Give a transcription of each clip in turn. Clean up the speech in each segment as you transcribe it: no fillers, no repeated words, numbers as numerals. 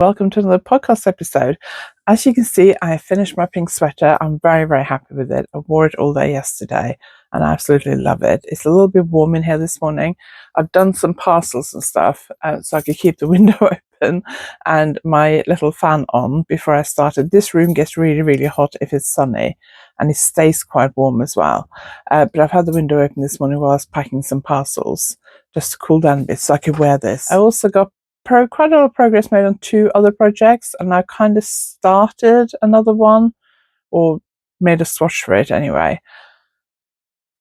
Welcome to another podcast episode. As you can see, I finished my pink sweater. I'm very, very happy with it. I wore it all day yesterday and I absolutely love it. It's a little bit warm in here this morning. I've done some parcels and stuff so I could keep the window open and my little fan on before I started. This room gets really, really hot if it's sunny and it stays quite warm as well. But I've had the window open this morning while I was packing some parcels just to cool down a bit so I could wear this. I also got quite a lot of progress made on 2 other projects, and I kind of started another one, or made a swatch for it anyway.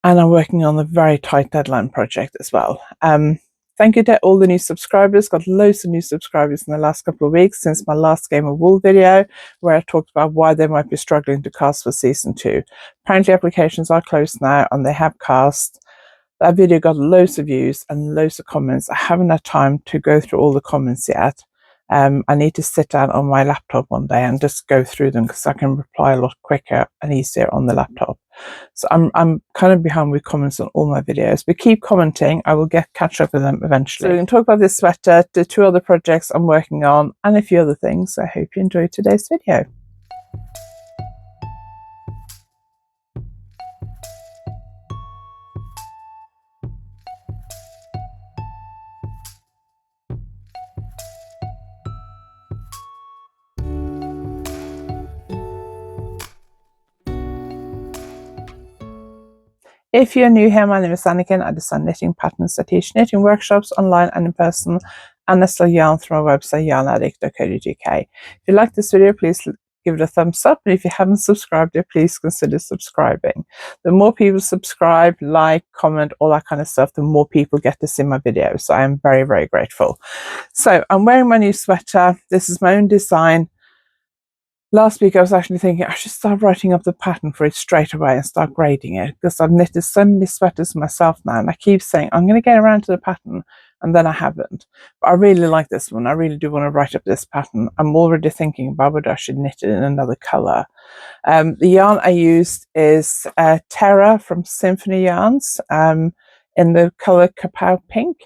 And I'm working on a very tight deadline project as well. Thank you to all the new subscribers. Got loads of new subscribers in the last couple of weeks since my last Game of Wool video, where I talked about why they might be struggling to cast for season 2. Apparently applications are closed now and they have cast. That video got loads of views and loads of comments. I haven't had time to go through all the comments yet. I need to sit down on my laptop one day and just go through them because I can reply a lot quicker and easier on the laptop. So I'm kind of behind with comments on all my videos, but keep commenting. I will catch up with them eventually. So we can talk about this sweater, the 2 other projects I'm working on, and a few other things. I hope you enjoyed today's video. If you're new here, my name is Anniken. I design knitting patterns. I teach knitting workshops online and in person, and I sell yarn through my website, YarnAddict.co.uk. If you like this video, please give it a thumbs up, and if you haven't subscribed yet, please consider subscribing. The more people subscribe, like, comment, all that kind of stuff, the more people get to see my videos. So I am very, very grateful. So I'm wearing my new sweater. This is my own design. Last week I was actually thinking I should start writing up the pattern for it straight away and start grading it, because I've knitted so many sweaters myself now and I keep saying I'm going to get around to the pattern, and then I haven't. But I really like this one. I really do want to write up this pattern. I'm already thinking about whether I should knit it in another colour. The yarn I used is Terra from Symphony Yarns in the colour Kapow Pink.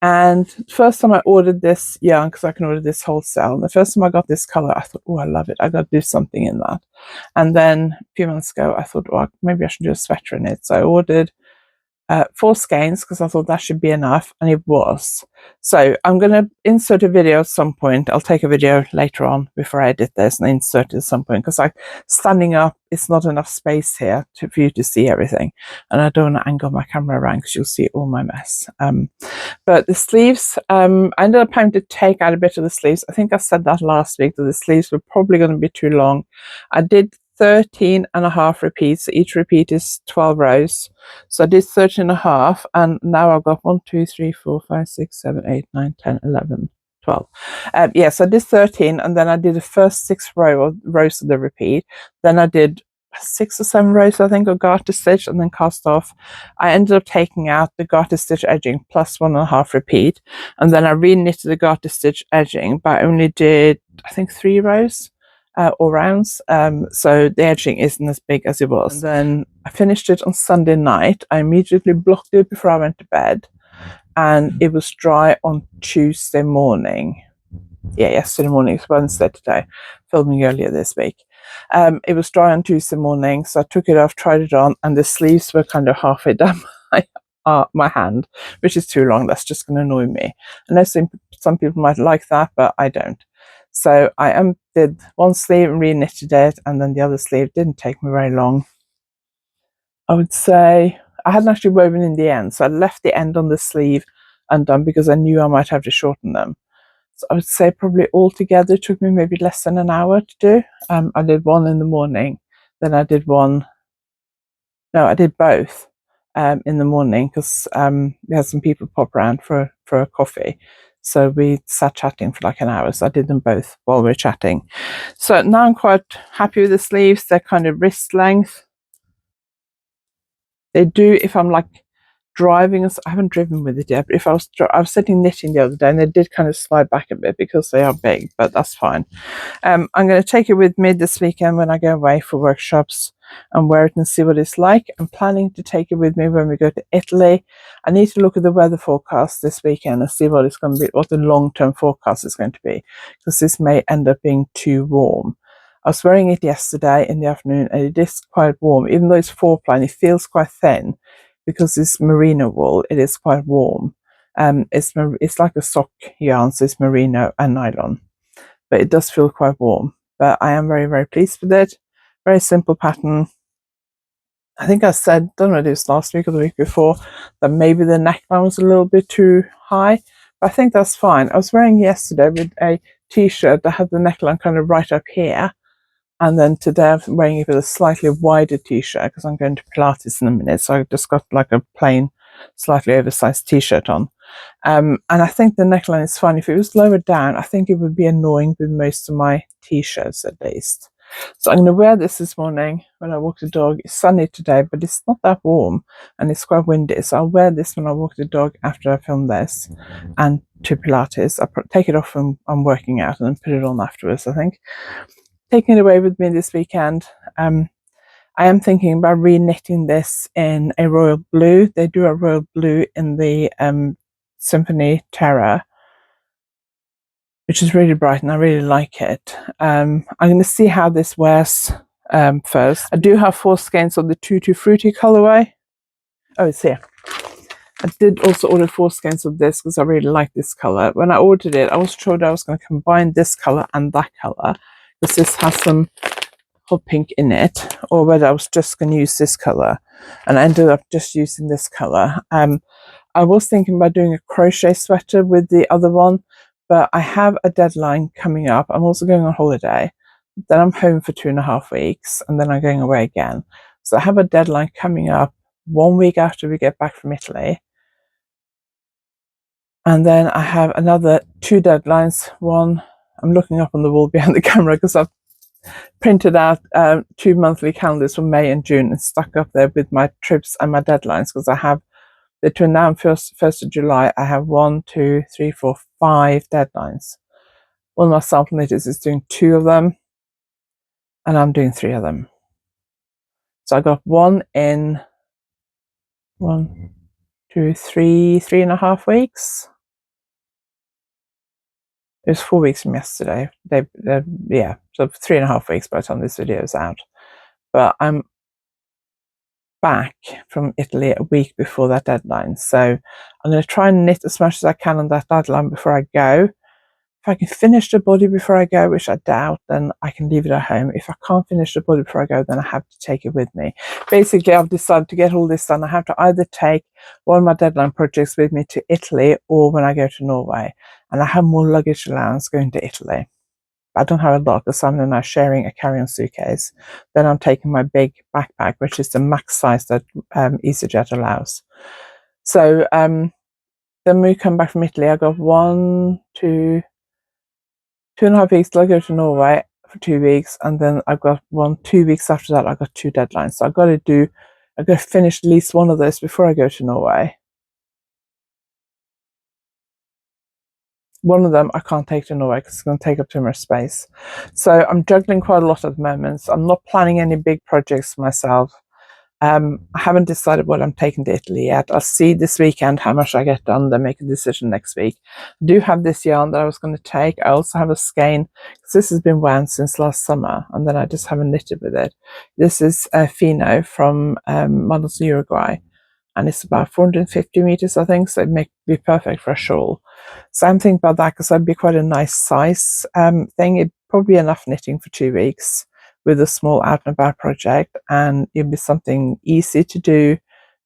And the first time I ordered this yarn, because I can order this wholesale, and the first time I got this colour, I thought, oh, I love it. I got to do something in that. And then a few months ago, I thought, well, maybe I should do a sweater in it. So I ordered 4 skeins because I thought that should be enough, and it was. So I'm going to insert a video at some point. I'll take a video later on before I edit this and insert it at some point, because standing up, it's not enough space here for you to see everything, and I don't want to angle my camera around because you'll see all my mess. But the sleeves, I ended up having to take out a bit of the sleeves. I think I said that last week, that the sleeves were probably going to be too long. I did 13.5 repeats. Each repeat is 12 rows. So I did 13.5, and now I've got 1, 2, 3, 4, 5, 6, 7, 8, 9, 10, 11, 12. Yes, I did 13, and then I did the first 6 rows of the repeat. Then I did 6 or 7 rows, I think, of garter stitch, and then cast off. I ended up taking out the garter stitch edging plus 1.5 repeat, and then I re-knitted the garter stitch edging, but I only did, I think, 3 rows. Or rounds, so the edging isn't as big as it was. And then I finished it on Sunday night. I immediately blocked it before I went to bed, and it was dry on Tuesday morning. Yeah, yesterday morning. It's Wednesday today, filming earlier this week. It was dry on Tuesday morning, so I took it off, tried it on, and the sleeves were kind of halfway down my hand, which is too long. That's just going to annoy me. I know some people might like that, but I don't. So I did one sleeve and re-knitted it, and then the other sleeve didn't take me very long. I would say I hadn't actually woven in the end, so I left the end on the sleeve undone because I knew I might have to shorten them. So I would say probably altogether it took me maybe less than an hour to do. I did one in the morning, then I did one. No, I did both in the morning because we had some people pop around for a coffee. So we sat chatting for like an hour. So I did them both while we were chatting. So now I'm quite happy with the sleeves. They're kind of wrist length. They do, if I'm like driving, I haven't driven with it yet, but if I was sitting knitting the other day and they did kind of slide back a bit because they are big, but that's fine. I'm going to take it with me this weekend when I go away for workshops and wear it and see what it's like. I'm planning to take it with me when we go to Italy. I need to look at the weather forecast this weekend and see what it's going to be, what the long-term forecast is going to be, because this may end up being too warm. I was wearing it yesterday in the afternoon and it is quite warm. Even though it's 4-ply, it feels quite thin because it's merino wool. It is quite warm. It's like a sock yarn, so it's merino and nylon, but it does feel quite warm. But I am very, very pleased with it. Very simple pattern. I think I said, don't know if it was last week or the week before, that maybe the neckline was a little bit too high, but I think that's fine. I was wearing yesterday with a t-shirt that had the neckline kind of right up here, and then today I'm wearing it with a slightly wider t-shirt because I'm going to Pilates in a minute, so I've just got like a plain, slightly oversized t-shirt on. And I think the neckline is fine. If it was lower down, I think it would be annoying with most of my t-shirts at least. So I'm going to wear this morning when I walk the dog. It's sunny today, but it's not that warm and it's quite windy. So I'll wear this when I walk the dog after I film this and to Pilates. I'll take it off when I'm working out and then put it on afterwards, I think. Taking it away with me this weekend. I am thinking about re-knitting this in a royal blue. They do a royal blue in the Symphony Terra, which is really bright and I really like it. I'm going to see how this wears first. I do have 4 skeins of the Tutti Frutti colorway. Oh, it's here. I did also order 4 skeins of this because I really like this color. When I ordered it, I was told I was going to combine this color and that color because this has some hot pink in it, or whether I was just going to use this color, and I ended up just using this color. I was thinking about doing a crochet sweater with the other one, but I have a deadline coming up. I'm also going on holiday, then I'm home for 2.5 weeks, and then I'm going away again. So I have a deadline coming up 1 week after we get back from Italy, and then I have another 2 deadlines. One, I'm looking up on the wall behind the camera because I've printed out 2 monthly calendars for May and June and stuck up there with my trips and my deadlines, because I have between now and 1st of July, I have 1, 2, 3, 4, 5 deadlines. One of my sample knitters is doing 2 of them, and I'm doing 3 of them. So I got 1 in 1, 2, 3, 3.5 weeks. It was 4 weeks from yesterday. Yeah, so 3.5 weeks by the time this video is out. But I'm back from Italy a week before that deadline, so I'm going to try and knit as much as I can on that deadline before I go. If I can finish the body before I go, which I doubt, then I can leave it at home. If I can't finish the body before I go, then I have to take it with me. Basically, I've decided to get all this done, I have to either take one of my deadline projects with me to Italy or when I go to Norway, and I have more luggage allowance going to Italy. I don't have a lot because I'm now sharing a carry-on suitcase. Then I'm taking my big backpack, which is the max size that EasyJet allows. So then we come back from Italy. I got 1, 2, 2.5 weeks till I go to Norway for 2 weeks, and then I've got 2 weeks after that. I've got 2 deadlines. So I've got to finish at least one of those before I go to Norway. One of them I can't take to Norway because it's going to take up too much space. So I'm juggling quite a lot at the moment. So I'm not planning any big projects for myself. I haven't decided what I'm taking to Italy yet. I'll see this weekend how much I get done, then make a decision next week. I do have this yarn that I was going to take. I also have a skein because this has been wound since last summer, and then I just haven't knitted with it. This is Fino from Models Uruguay, and it's about 450 meters, I think, so it may be perfect for a shawl. So I'm thinking about that because that'd be quite a nice size thing. It'd probably be enough knitting for 2 weeks with a small out and about project, and it'd be something easy to do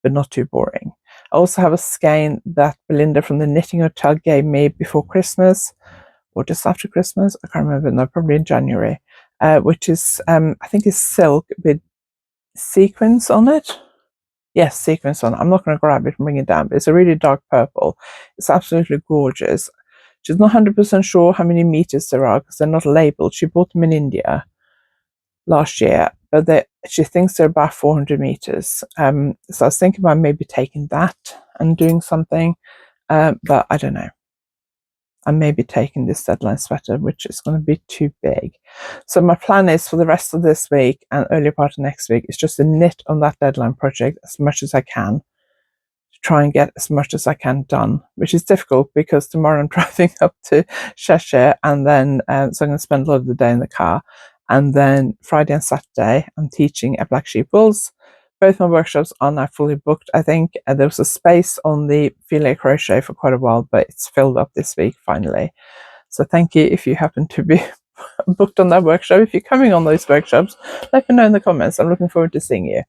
but not too boring. I also have a skein that Belinda from the Knitting Hotel gave me before Christmas, or just after Christmas, I can't remember, no, probably in January, which is I think it's silk with sequins on it. Yes, sequins on. I'm not going to grab it and bring it down, but it's a really dark purple. It's absolutely gorgeous. She's not 100% sure how many meters there are because they're not labeled. She bought them in India last year, but she thinks they're about 400 meters. So I was thinking about maybe taking that and doing something, but I don't know. I may be taking this deadline sweater, which is going to be too big. So my plan is for the rest of this week and early part of next week is just to knit on that deadline project as much as I can, to try and get as much as I can done, which is difficult because tomorrow I'm driving up to Cheshire, and then so I'm going to spend a lot of the day in the car, and then Friday and Saturday I'm teaching at Black Sheep Wools. Both my workshops are now fully booked. I think there was a space on the filet crochet for quite a while, but it's filled up this week finally. So thank you if you happen to be booked on that workshop. If you're coming on those workshops, let me know in the comments. I'm looking forward to seeing you.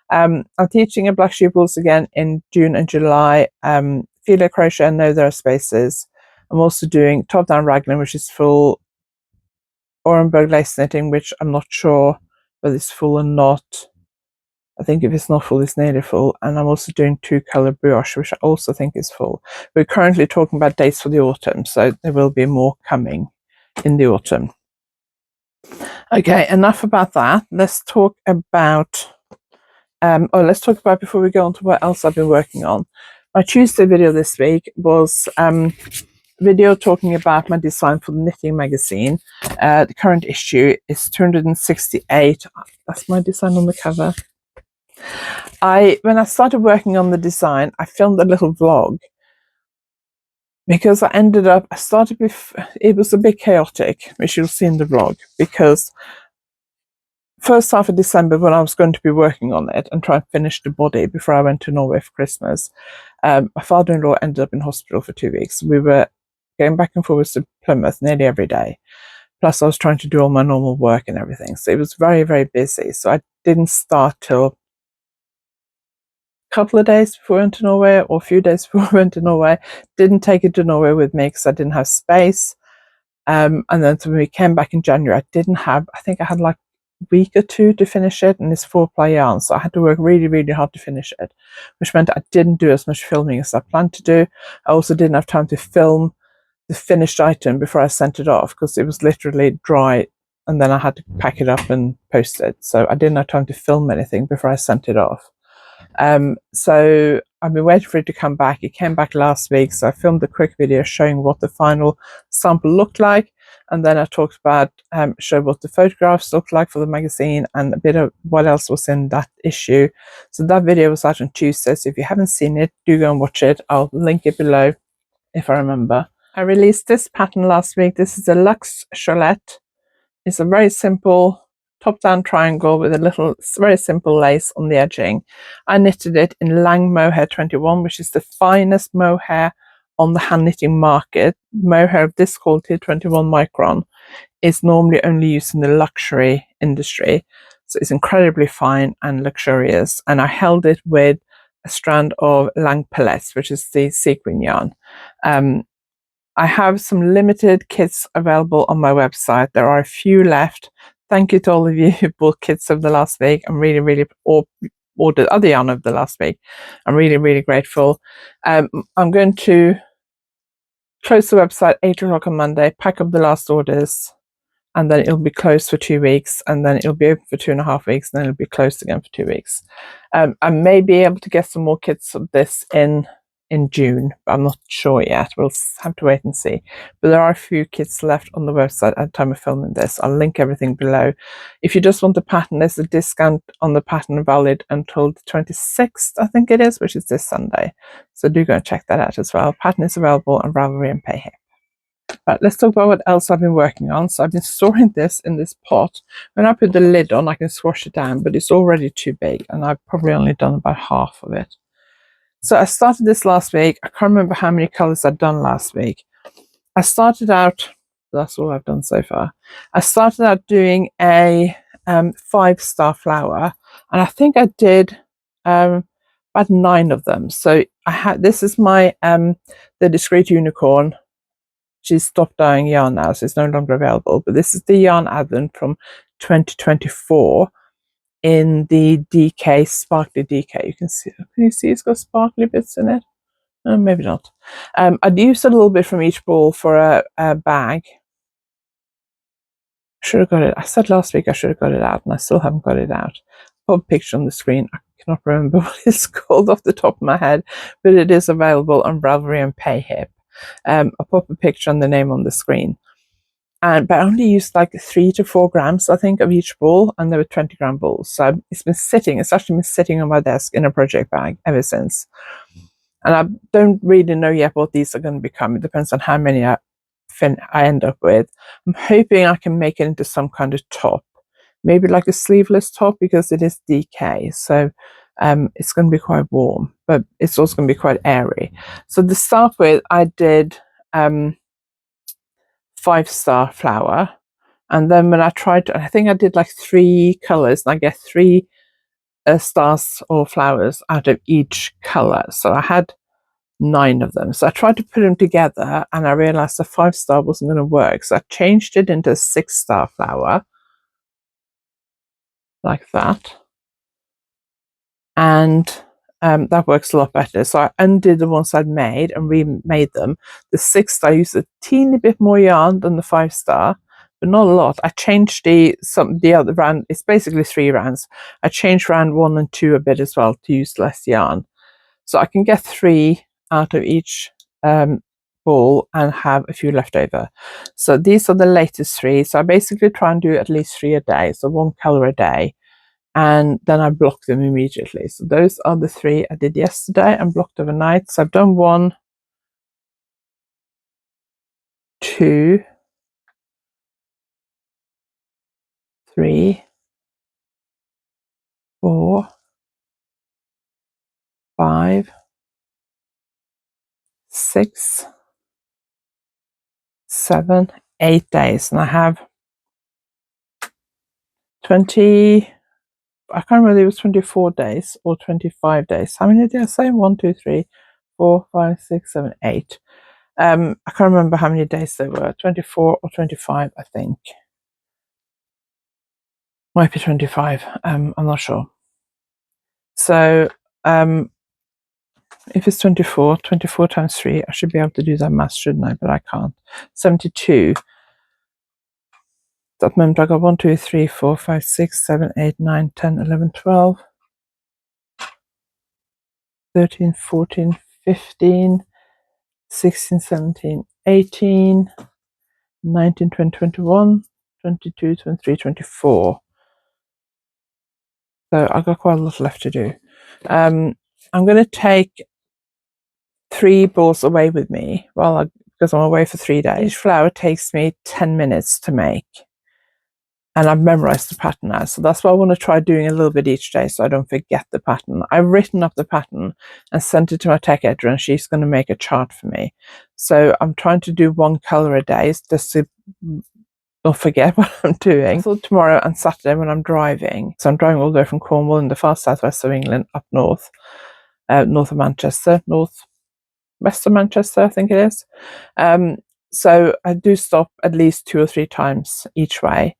I'm teaching at Black Sheep Wools again in June and July. Filet crochet, I know there are spaces. I'm also doing top down raglan, which is full Orenburg lace knitting, which I'm not sure whether it's full or not. I think if it's not full, it's nearly full. And I'm also doing 2-color brioche, which I also think is full. We're currently talking about dates for the autumn, so there will be more coming in the autumn. Okay, enough about that. Let's talk about before we go on to what else I've been working on. My Tuesday video this week was video talking about my design for the knitting magazine. The current issue is 268. That's my design on the cover. When I started working on the design, I filmed a little vlog because it was a bit chaotic, which you'll see in the vlog, because first half of December, when I was going to be working on it and try and finish the body before I went to Norway for Christmas, my father-in-law ended up in hospital for 2 weeks. We were going back and forwards to Plymouth nearly every day. Plus I was trying to do all my normal work and everything. So it was very, very busy. So I didn't start till couple of days before I went to Norway, or a few days before I went to Norway. Didn't take it to Norway with me because I didn't have space. And then when we came back in January, I think I had like a week or two to finish it, and it's 4-ply yarn, so I had to work really, really hard to finish it, which meant I didn't do as much filming as I planned to do. I also didn't have time to film the finished item before I sent it off, because it was literally dry, and then I had to pack it up and post it, so I didn't have time to film anything before I sent it off. So I've been waiting for it to come back. It came back last week, so I filmed a quick video showing what the final sample looked like, and then I talked about show what the photographs looked like for the magazine and a bit of what else was in that issue. So that video was out on Tuesday, so if you haven't seen it, do go and watch it. I'll link it below if I remember. I released this pattern last week. This is a Luxe Charlotte. It's a very simple top-down triangle with a little, very simple lace on the edging. I knitted it in Lang Mohair 21, which is the finest mohair on the hand knitting market. Mohair of this quality, 21 micron, is normally only used in the luxury industry. So it's incredibly fine and luxurious. And I held it with a strand of Lang Pellets, which is the sequin yarn. I have some limited kits available on my website. There are a few left. Thank you to all of you who bought kits over the last week. I'm really, really, or ordered other yarn over the last week. I'm really, really grateful. I'm going to close the website 8 o'clock on Monday, pack up the last orders, and then it'll be closed for 2 weeks, and then it'll be open for 2.5 weeks, and then it'll be closed again for 2 weeks. I may be able to get some more kits of this in June, but I'm not sure yet. We'll have to wait and see. But there are a few kits left on the website at the time of filming this. I'll link everything below. If you just want the pattern, there's a discount on the pattern valid until the 26th, I think it is, which is this Sunday. So do go and check that out as well. Pattern is available on Ravelry and Payhip. Right, let's talk about what else I've been working on. So I've been storing this in this pot. When I put the lid on, I can squash it down, but it's already too big, and I've probably only done about half of it. So I started this last week. I can't remember how many colors I'd done last week. I started out, that's all I've done so far. I started out doing a 5-star flower, and I think I did about 9 of them. So this is my the Discreet Unicorn. She's stopped dyeing yarn now, so it's no longer available. But this is the YarnAddict from 2024 in the DK, sparkly DK. You can you see it's got sparkly bits in it? Maybe not. I'd used a little bit from each ball for a bag. should have got it. I said last week I should have got it out, and I still haven't got it out. Put a picture on the screen. I cannot remember what it's called off the top of my head, but it is available on Ravelry and Payhip. I'll put a picture and the name on the screen. But I only used like 3 to 4 grams, I think, of each ball, and there were 20-gram balls. So it's actually been sitting on my desk in a project bag ever since. And I don't really know yet what these are going to become. It depends on how many I end up with. I'm hoping I can make it into some kind of top, maybe like a sleeveless top, because it is DK. So it's going to be quite warm, but it's also going to be quite airy. So to start with, I did 5-star flower, and then when I tried I think I did like 3 colors, and I get 3 stars or flowers out of each color. So I had 9 of them. So I tried to put them together, and I realized the 5-star wasn't going to work. So I changed it into a 6-star flower, like that, and that works a lot better. So I undid the ones I'd made and remade them. The 6-star used a teeny bit more yarn than the 5-star, but not a lot. I changed the other round. It's basically 3 rounds. I changed round 1 and 2 a bit as well to use less yarn, so I can get 3 out of each ball and have a few left over. So these are the latest 3. So I basically try and do at least 3 a day, so 1 color a day, and then I block them immediately. So those are the 3 I did yesterday and blocked overnight. So I've done 1, 2, 3, 4, 5, 6, 7, 8 days, and I have 20. I can't remember if it was 24 days or 25 days. How many did I say? 1, 2, 3, 4, 5, 6, 7, 8. I can't remember how many days there were. 24 or 25, I think. Might be 25. I'm not sure. So if it's 24 times 3, I should be able to do that math, shouldn't I? But I can't. 72. That meant I got 1, 2, 3, 4, 5, 6, 7, 8, 9, 10, 11, 12, 13, 14, 15, 16, 17, 18, 19, 20, 21, 22, 23, 24. So I've got quite a lot left to do. I'm going to take 3 balls away with me because I'm away for 3 days. Each flower takes me 10 minutes to make, and I've memorized the pattern now. So that's why I want to try doing a little bit each day so I don't forget the pattern. I've written up the pattern and sent it to my tech editor, and she's going to make a chart for me. So I'm trying to do 1 color a day just to not forget what I'm doing. So tomorrow and Saturday when I'm driving, so I'm driving all the way from Cornwall in the far southwest of England up north of Manchester, northwest of Manchester, I think it is. So I do stop at least 2 or 3 times each way,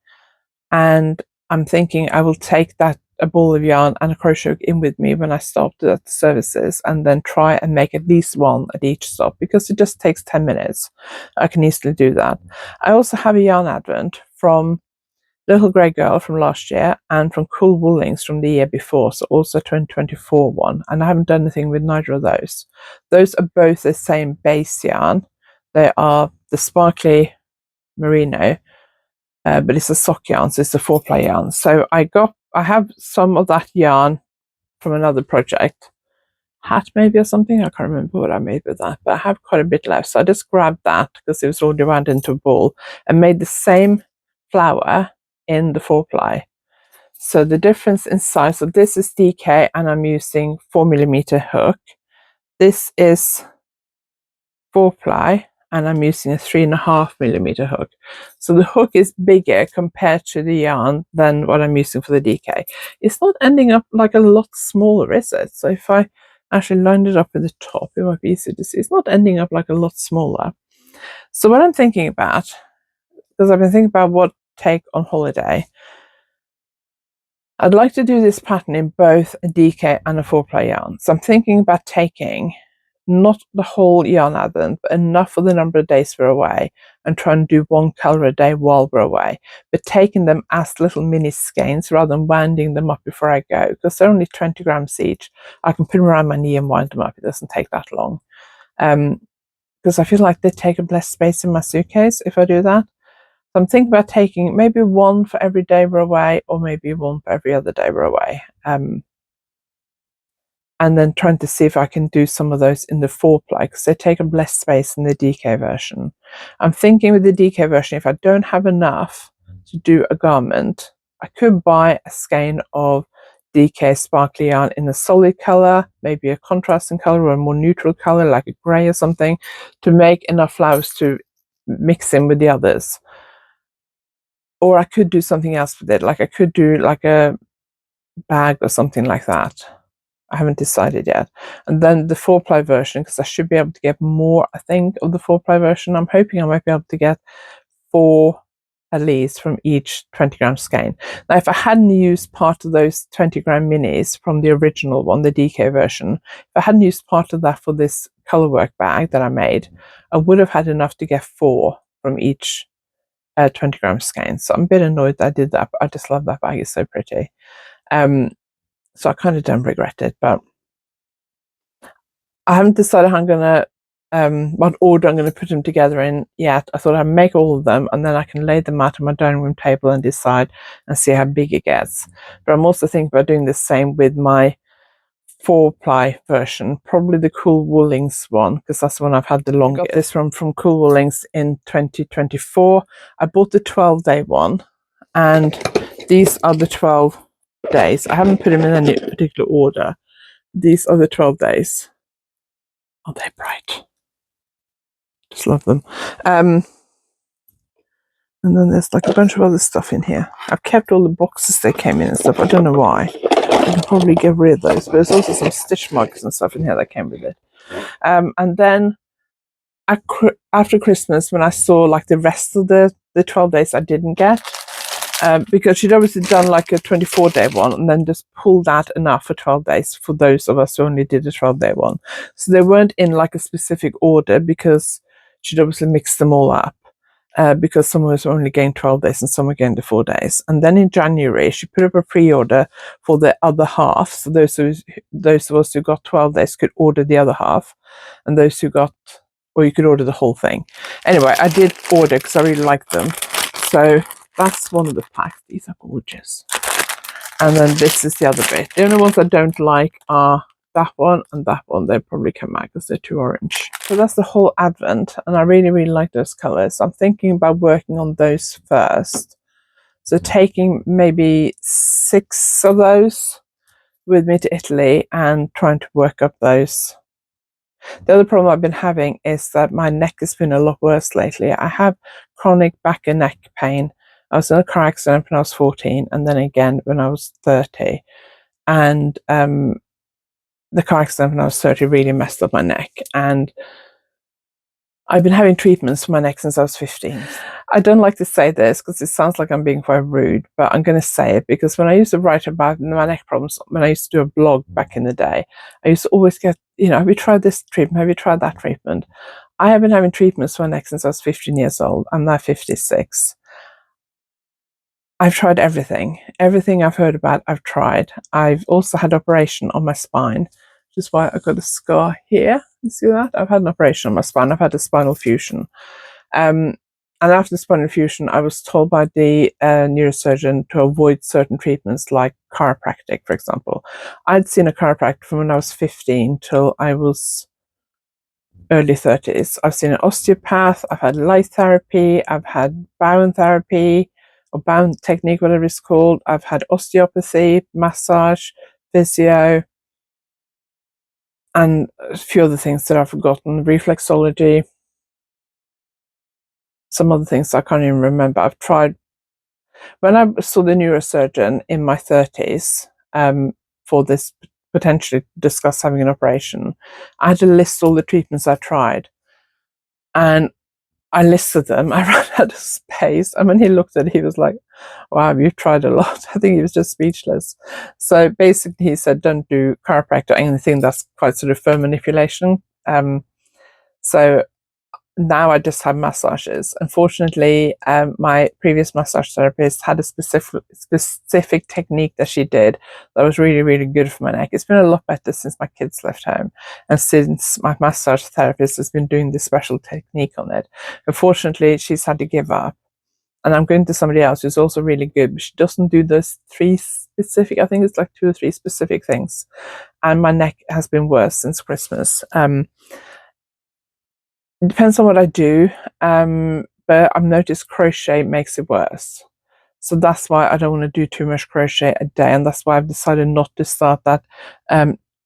and I'm thinking I will take a ball of yarn and a crochet hook in with me when I stop at the services, and then try and make at least 1 at each stop, because it just takes 10 minutes. I can easily do that. I also have a yarn advent from Little Grey Girl from last year and from Cool Woolings from the year before, so also 2024 one, and I haven't done anything with neither of those. Those are both the same base yarn. They are the sparkly merino, but it's a sock yarn, so it's a 4-ply yarn. So I have some of that yarn from another project, hat maybe or something. I can't remember what I made with that, but I have quite a bit left. So I just grabbed that because it was already wound into a ball and made the same flower in the 4-ply. So the difference in size, so this is DK and I'm using 4mm hook. This is 4-ply and I'm using a 3.5mm hook. So the hook is bigger compared to the yarn than what I'm using for the DK. It's not ending up like a lot smaller, is it? So if I actually lined it up at the top, it might be easier to see. It's not ending up like a lot smaller. So what I'm thinking about, because I've been thinking about what to take on holiday, I'd like to do this pattern in both a DK and a 4-ply yarn. So I'm thinking about taking not the whole yarn advent, but enough for the number of days we're away, and try and do 1 colour a day while we're away, but taking them as little mini skeins rather than winding them up before I go, because they're only 20 grams each. I can put them around my knee and wind them up. It doesn't take that long, because I feel like they take up less space in my suitcase if I do that. So I'm thinking about taking maybe 1 for every day we're away, or maybe 1 for every other day we're away. And then trying to see if I can do some of those in the 4-ply, because they take up less space in the DK version. I'm thinking with the DK version, if I don't have enough to do a garment, I could buy a skein of DK sparkly yarn in a solid colour, maybe a contrasting colour or a more neutral colour like a grey or something, to make enough flowers to mix in with the others. Or I could do something else with it, like I could do like a bag or something like that. I haven't decided yet. And then the 4-ply version, because I should be able to get more, I think, of the 4-ply version. I'm hoping I might be able to get 4 at least from each 20 gram skein. Now, if I hadn't used part of those 20 gram minis from the original one, the DK version, if I hadn't used part of that for this colorwork bag that I made, I would have had enough to get 4 from each 20 gram skein. So I'm a bit annoyed that I did that, but I just love that bag. It's so pretty. So I kind of don't regret it, but I haven't decided how I'm gonna what order I'm gonna put them together in yet. I thought I'd make all of them and then I can lay them out on my dining room table and decide and see how big it gets. But I'm also thinking about doing the same with my 4-ply version, probably the Cool Woolings one, because that's the one I've had the longest. I got this one from Cool Woolings in 2024. I bought the 12-day one, and these are the 12 days. I haven't put them in any particular order. These are the 12 days. Are they bright? Just love them. And then there's like a bunch of other stuff in here. I've kept all the boxes they came in and stuff. I don't know why. I can probably get rid of those. But there's also some stitch markers and stuff in here that came with it. And then after Christmas, when I saw like the rest of the 12 days I didn't get, because she'd obviously done like a 24-day one and then just pulled out enough for 12 days for those of us who only did a 12-day one. So they weren't in like a specific order, because she'd obviously mixed them all up, because some of us were only getting 12 days and some were getting the 4 days. And then in January, she put up a pre-order for the other half. So those of us who got 12 days could order the other half, and those who got, or you could order the whole thing. Anyway, I did order because I really liked them. So that's one of the packs. These are gorgeous. And then this is the other bit. The only ones I don't like are that one and that one. They probably come out because they're too orange. So that's the whole advent, and I really, really like those colors. I'm thinking about working on those first. So taking maybe 6 of those with me to Italy and trying to work up those. The other problem I've been having is that my neck has been a lot worse lately. I have chronic back and neck pain. I was in a car accident when I was 14, and then again when I was 30. And the car accident when I was 30 really messed up my neck. And I've been having treatments for my neck since I was 15. I don't like to say this because it sounds like I'm being quite rude, but I'm going to say it because when I used to write about my neck problems, when I used to do a blog back in the day, I used to always get, have you tried this treatment? Have you tried that treatment? I have been having treatments for my neck since I was 15 years old. I'm now 56. I've tried everything. Everything I've heard about, I've tried. I've also had operation on my spine, which is why I've got a scar here. You see that? I've had an operation on my spine. I've had a spinal fusion. And after the spinal fusion, I was told by the neurosurgeon to avoid certain treatments like chiropractic, for example. I'd seen a chiropractor from when I was 15 till I was early 30s. I've seen an osteopath, I've had light therapy, I've had Bowen therapy, or Bowen technique, whatever it's called. I've had osteopathy, massage, physio, and a few other things that I've forgotten, reflexology, some other things I can't even remember. I've tried. When I saw the neurosurgeon in my 30s for this, potentially discuss having an operation, I had to list all the treatments I tried. And I listed them. I ran out of space. And when he looked at it, he was like, wow, you've tried a lot. I think he was just speechless. So basically he said, don't do chiropractic or anything that's quite sort of firm manipulation, So now I just have massages. Unfortunately, my previous massage therapist had a specific technique that she did that was really, really good for my neck. It's been a lot better since my kids left home and since my massage therapist has been doing this special technique on it. Unfortunately, she's had to give up, and I'm going to somebody else who's also really good, but she doesn't do those three specific, I think it's like 2 or 3 specific things, and my neck has been worse since Christmas. It depends on what I do, but I've noticed crochet makes it worse. So that's why I don't want to do too much crochet a day, and that's why I've decided not to start that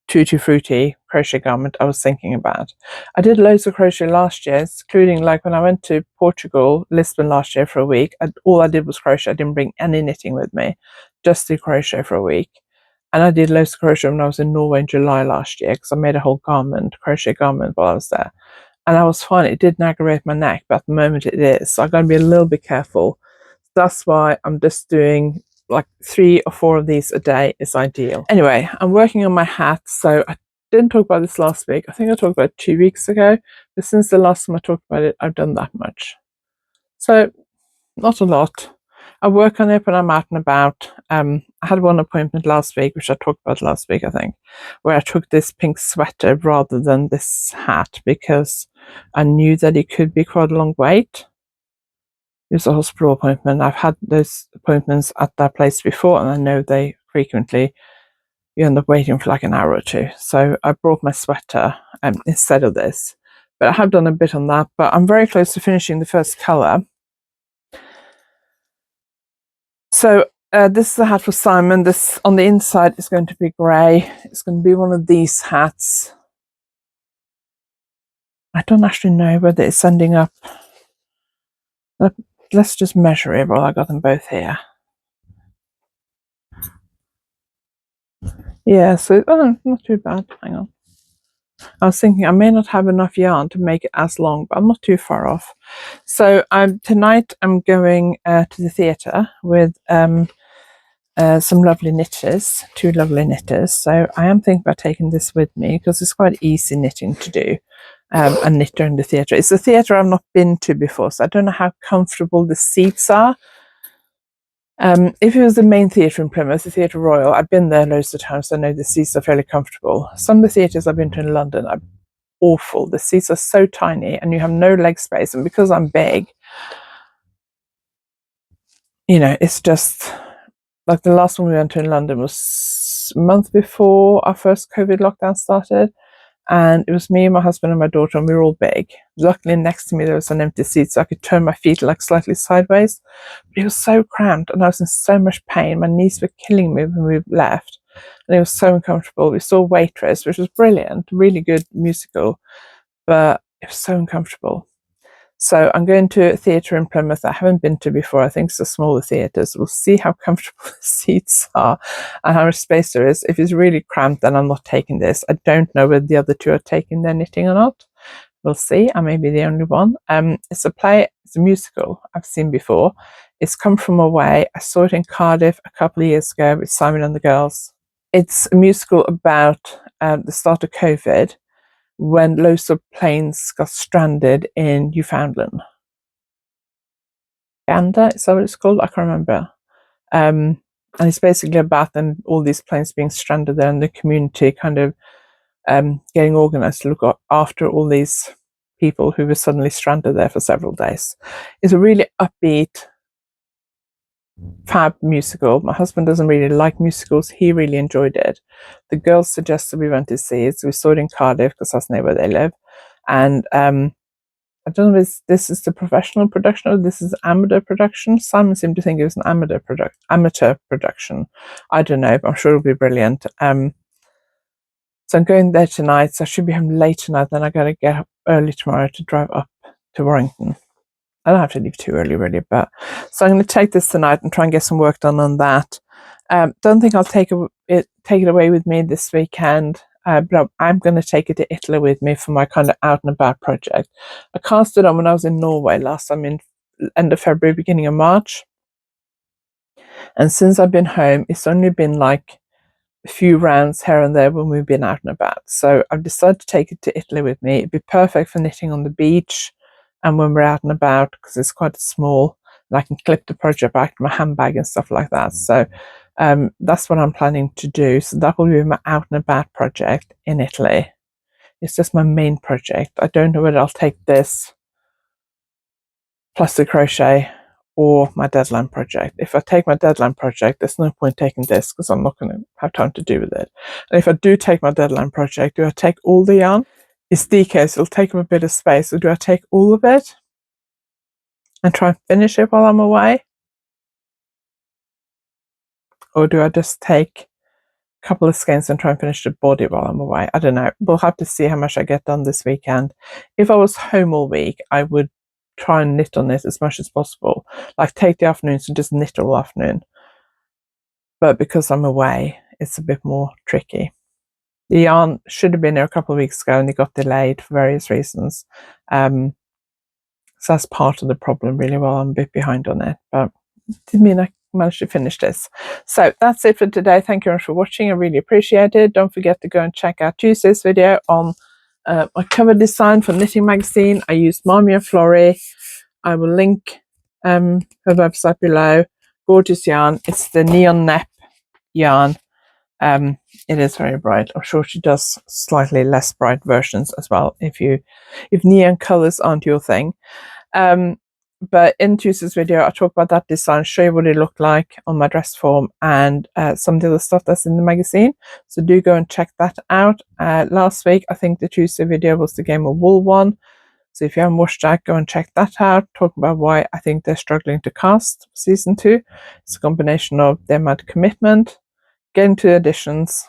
Tutti Frutti crochet garment I was thinking about. I did loads of crochet last year, including like when I went to Portugal, Lisbon last year for a week. All I did was crochet. I didn't bring any knitting with me, just did crochet for a week. And I did loads of crochet when I was in Norway in July last year because I made a whole crochet garment while I was there. And I was fine. It didn't aggravate my neck, but at the moment it is. So I've got to be a little bit careful. That's why I'm just doing like 3 or 4 of these a day is ideal. Anyway, I'm working on my hat. So I didn't talk about this last week. I think I talked about it 2 weeks ago. But since the last time I talked about it, I've done that much. So not a lot. I work on it when I'm out and about. I had one appointment last week, which I talked about last week, I think, where I took this pink sweater rather than this hat because I knew that it could be quite a long wait. It was a hospital appointment. I've had those appointments at that place before, and I know they frequently, you end up waiting for like an hour or 2. So I brought my sweater instead of this. But I have done a bit on that, but I'm very close to finishing the first colour. So this is a hat for Simon. This on the inside is going to be grey. It's going to be one of these hats. I don't actually know whether it's ending up. Let's just measure it while I got them both here. Yeah, so not too bad. Hang on. I was thinking I may not have enough yarn to make it as long, but I'm not too far off. So tonight I'm going to the theatre with some lovely knitters, 2 lovely knitters. So I am thinking about taking this with me because it's quite easy knitting to do. A knitter in the theatre. It's a theatre I've not been to before, so I don't know how comfortable the seats are. If it was the main theatre in Plymouth, the Theatre Royal, I've been there loads of times, so I know the seats are fairly comfortable. Some of the theatres I've been to in London are awful. The seats are so tiny and you have no leg space, and because I'm big, you know, it's just like the last one we went to in London was a month before our first COVID lockdown started, and it was me, my husband and my daughter, and we were all big. Luckily next to me there was an empty seat, so I could turn my feet like slightly sideways, but it was so cramped and I was in so much pain. My knees were killing me when we left, and it was so uncomfortable. We saw Waitress, which was brilliant, really good musical, but it was so uncomfortable. So I'm going to a theatre in Plymouth I haven't been to before. I think it's a smaller theatre, so we'll see how comfortable the seats are and how much space there is. If it's really cramped, then I'm not taking this. I don't know whether the other 2 are taking their knitting or not. We'll see. I may be the only one. It's a play, it's a musical I've seen before. It's Come From Away. I saw it in Cardiff a couple of years ago with Simon and the girls. It's a musical about the start of COVID, when loads of planes got stranded in Newfoundland. Gander, is that what it's called? I can't remember. And it's basically about then all these planes being stranded there and the community kind of getting organised to look after all these people who were suddenly stranded there for several days. It's a really upbeat, fab musical. My husband doesn't really like musicals. He really enjoyed it. The girls suggested we went to see it, so we saw it in Cardiff because that's near where they live. And I don't know if this is the professional production or this is amateur production. Simon seemed to think it was an amateur production. I don't know, but I'm sure it'll be brilliant. So I'm going there tonight, so I should be home late tonight. Then I got to get up early tomorrow to drive up to Warrington. I don't have to leave too early, really, but so I'm going to take this tonight and try and get some work done on that. Don't think I'll take it away with me this weekend, but I'm going to take it to Italy with me for my kind of out and about project. I cast it on when I was in Norway last time in end of February, beginning of March, and since I've been home, it's only been like few rounds here and there when we've been out and about. So I've decided to take it to Italy with me. It'd be perfect for knitting on the beach and when we're out and about, because it's quite small and I can clip the project back to my handbag and stuff like that. So that's what I'm planning to do. So that will be my out and about project in Italy. It's just my main project. I don't know whether I'll take this plus the crochet or my deadline project. If I take my deadline project, there's no point taking this because I'm not going to have time to do with it. And if I do take my deadline project, do I take all the yarn? It's DK, so it'll take up a bit of space. So do I take all of it and try and finish it while I'm away? Or do I just take a couple of skeins and try and finish the body while I'm away? I don't know. We'll have to see how much I get done this weekend. If I was home all week, I would try and knit on this as much as possible. Like take the afternoons and just knit all afternoon. But because I'm away, it's a bit more tricky. The yarn should have been there a couple of weeks ago and they got delayed for various reasons. So that's part of the problem really. Well, I'm a bit behind on it, but it didn't mean I managed to finish this. So that's it for today. Thank you very much for watching. I really appreciate it. Don't forget to go and check out Tuesday's video on my cover design for Knitting Magazine. I used Marmia Florey. I will link her website below. Gorgeous yarn. It's the Neon Nep yarn. It is very bright. I'm sure she does slightly less bright versions as well if neon colors aren't your thing. But in Tuesday's video I talk about that design, show you what it looked like on my dress form and some of the other stuff that's in the magazine, so do go and check that out. Last week I think the Tuesday video was the Game of Wool one, so if you haven't watched that, go and check that out. Talk about why I think they're struggling to cast season 2. It's a combination of the amount of commitment, getting to editions,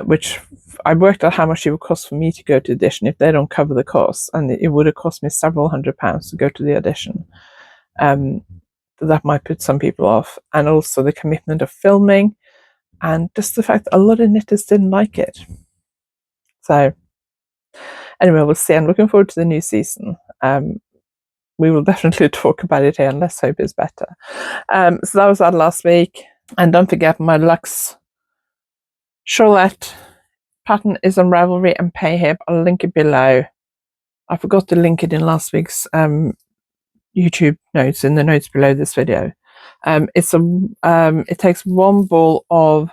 which I worked out how much it would cost for me to go to edition if they don't cover the cost, and it would have cost me several £100s to go to the edition. That might put some people off, and also the commitment of filming, and just the fact that a lot of knitters didn't like it. So anyway, we'll see. I'm looking forward to the new season. We will definitely talk about it here, and let's hope it's better. So that was that last week, and don't forget my Luxe Charlotte pattern is on Ravelry and Payhip. I'll link it below. I forgot to link it in last week's YouTube notes, in the notes below this video. It takes one ball of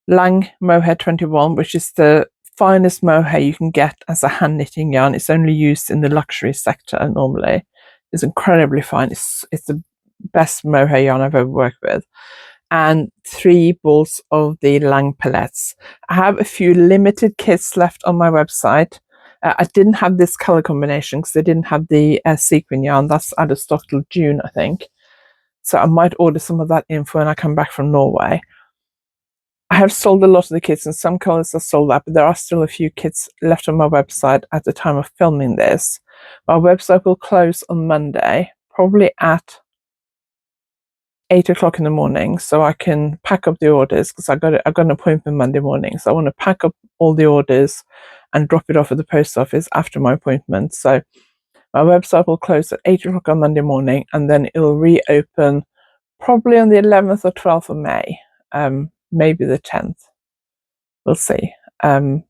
Lang Mohair 21, which is the finest mohair you can get as a hand knitting yarn. It's only used in the luxury sector normally. It's incredibly fine. It's the best mohair yarn I've ever worked with. And 3 balls of the Lang palettes. I have a few limited kits left on my website. I didn't have this color combination because they didn't have the sequin yarn. That's out of stock till June, I think. So I might order some of that in for when I come back from Norway. I have sold a lot of the kits, and some colors are sold out, but there are still a few kits left on my website at the time of filming this. My website will close on Monday, probably at 8 o'clock in the morning, so I can pack up the orders, because I've got an appointment Monday morning, so I want to pack up all the orders and drop it off at the post office after my appointment. So my website will close at 8 o'clock on Monday morning, and then it will reopen probably on the 11th or 12th of May, maybe the 10th. We'll see. And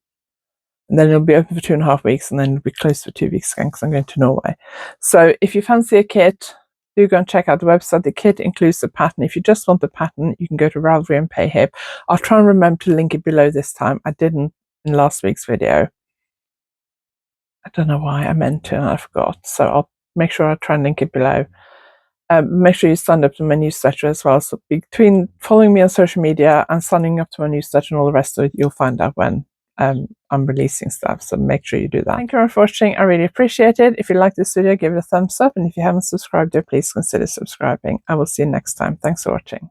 then it'll be open for 2.5 weeks, and then it'll be closed for 2 weeks again because I'm going to Norway. So if you fancy a kit, do go and check out the website. The kit includes the pattern. If you just want the pattern, you can go to Ravelry and Payhip. I'll try and remember to link it below this time. I didn't in last week's video. I don't know why I meant to and I forgot. So I'll make sure I try and link it below. Make sure you sign up to my newsletter as well. So between following me on social media and signing up to my newsletter and all the rest of it, you'll find out when I'm releasing stuff, so make sure you do that. Thank you very much for watching. I really appreciate it. If you like this video, give it a thumbs up, and if you haven't subscribed yet, please consider subscribing. I will see you next time. Thanks for watching.